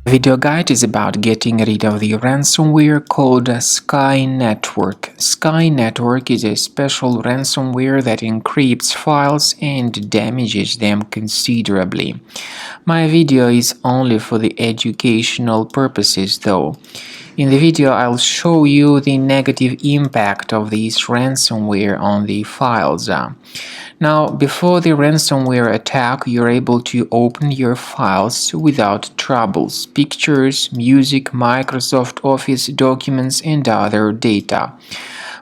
Video guide is about getting rid of the ransomware called Skynetwork. Skynetwork is a special ransomware that encrypts files and damages them considerably. My video is only for the educational purposes though. In the video I'll show you the negative impact of this ransomware on the files. Now, before the ransomware attack, you're able to open your files without troubles: pictures, music, Microsoft Office documents, and other data.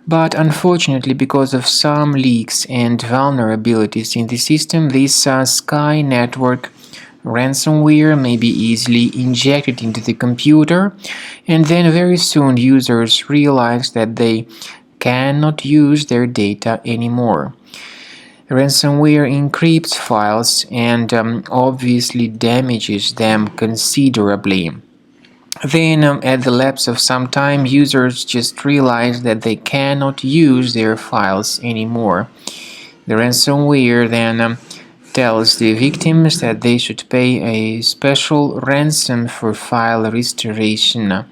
But unfortunately, because of some leaks and vulnerabilities in the system, this Skynetwork ransomware may be easily injected into the computer, and then very soon users realize that they cannot use their data anymore. Ransomware encrypts files and obviously damages them considerably. Then, at the lapse of some time, users just realize that they cannot use their files anymore. The ransomware then tells the victims that they should pay a special ransom for file restoration.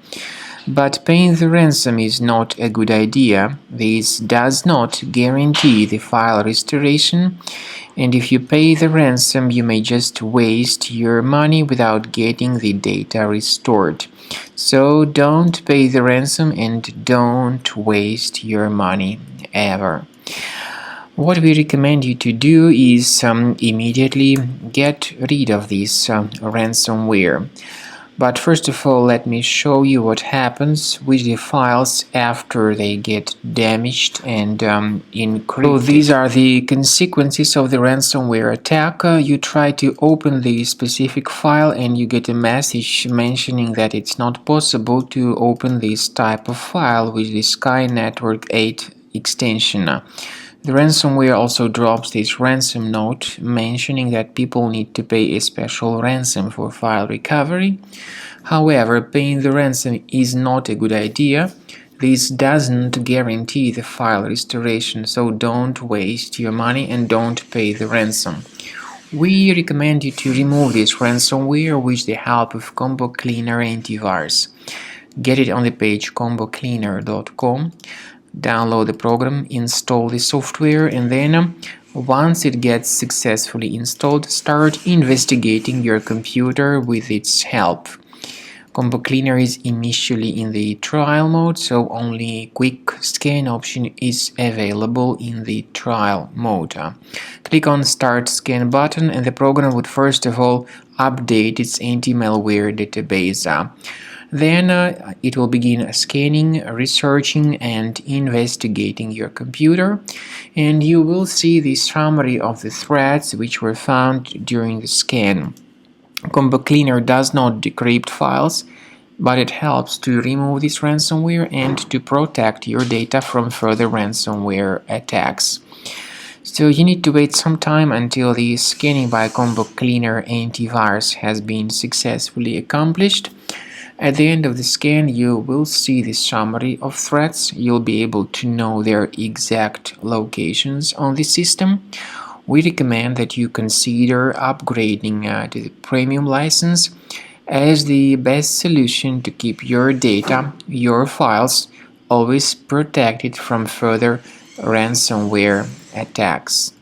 But paying the ransom is not a good idea. This does not guarantee the file restoration, and if you pay the ransom, you may just waste your money without getting the data restored. So don't pay the ransom and don't waste your money ever. What we recommend you to do is immediately get rid of this ransomware. But first of all, let me show you what happens with the files after they get damaged and encrypted. So these are the consequences of the ransomware attack. You try to open the specific file and you get a message mentioning that it's not possible to open this type of file with the skynetwork8 extension. The ransomware also drops this ransom note mentioning that people need to pay a special ransom for file recovery. However, paying the ransom is not a good idea. This doesn't guarantee the file restoration, so don't waste your money and don't pay the ransom. We recommend you to remove this ransomware with the help of Combo Cleaner Antivirus. Get it on the page combocleaner.com. Download the program, install the software, and then once it gets successfully installed, start investigating your computer with its help. Combo Cleaner is initially in the trial mode, so only quick scan option is available in the trial mode. Click on Start Scan button and the program would first of all update its anti-malware database. Then it will begin scanning, researching, and investigating your computer, and you will see the summary of the threats which were found during the scan. Combo Cleaner does not decrypt files, but it helps to remove this ransomware and to protect your data from further ransomware attacks. So you need to wait some time until the scanning by Combo Cleaner Antivirus has been successfully accomplished. At the end of the scan, you will see the summary of threats. You'll be able to know their exact locations on the system. We recommend that you consider upgrading to the premium license as the best solution to keep your data, your files, always protected from further ransomware attacks.